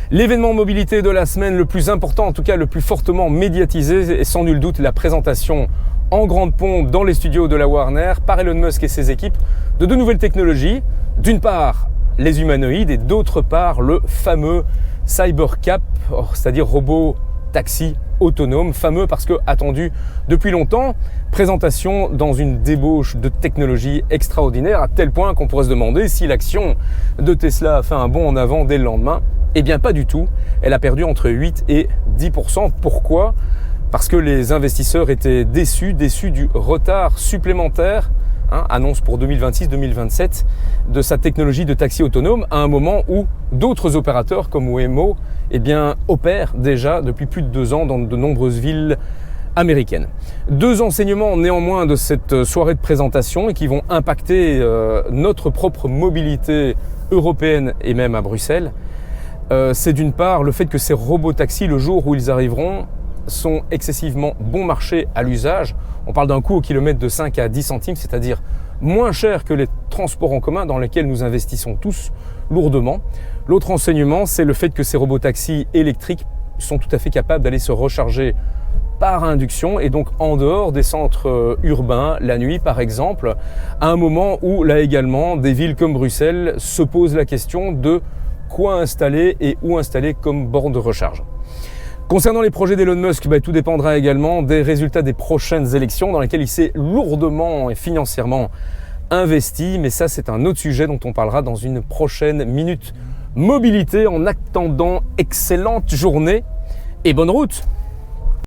L'événement mobilité de la semaine le plus important, en tout cas le plus fortement médiatisé, est sans nul doute la présentation en grande pompe dans les studios de la Warner par Elon Musk et ses équipes de deux nouvelles technologies. D'une part, les humanoïdes et d'autre part, le fameux Cybercab, c'est-à-dire robot taxi autonome, fameux parce que attendu depuis longtemps, présentation dans une débauche de technologie extraordinaire à tel point qu'on pourrait se demander si l'action de Tesla a fait un bond en avant dès le lendemain. Eh bien pas du tout, elle a perdu entre 8 et 10%. Pourquoi ? Parce que les investisseurs étaient déçus du retard supplémentaire, annonce pour 2026-2027, de sa technologie de taxi autonome à un moment où d'autres opérateurs comme Waymo opèrent déjà depuis plus de 2 ans dans de nombreuses villes américaines. Deux enseignements néanmoins de cette soirée de présentation et qui vont impacter notre propre mobilité européenne et même à Bruxelles. C'est d'une part le fait que ces robots taxis, le jour où ils arriveront, sont excessivement bon marché à l'usage. On parle d'un coût au kilomètre de 5 à 10 centimes, c'est-à-dire moins cher que les transports en commun dans lesquels nous investissons tous lourdement. L'autre enseignement, c'est le fait que ces robots taxis électriques sont tout à fait capables d'aller se recharger par induction et donc en dehors des centres urbains, la nuit par exemple, à un moment où là également des villes comme Bruxelles se posent la question de quoi installer et où installer comme borne de recharge. Concernant les projets d'Elon Musk, tout dépendra également des résultats des prochaines élections dans lesquelles il s'est lourdement et financièrement investi. Mais ça, c'est un autre sujet dont on parlera dans une prochaine Minute Mobilité. En attendant, excellente journée et bonne route!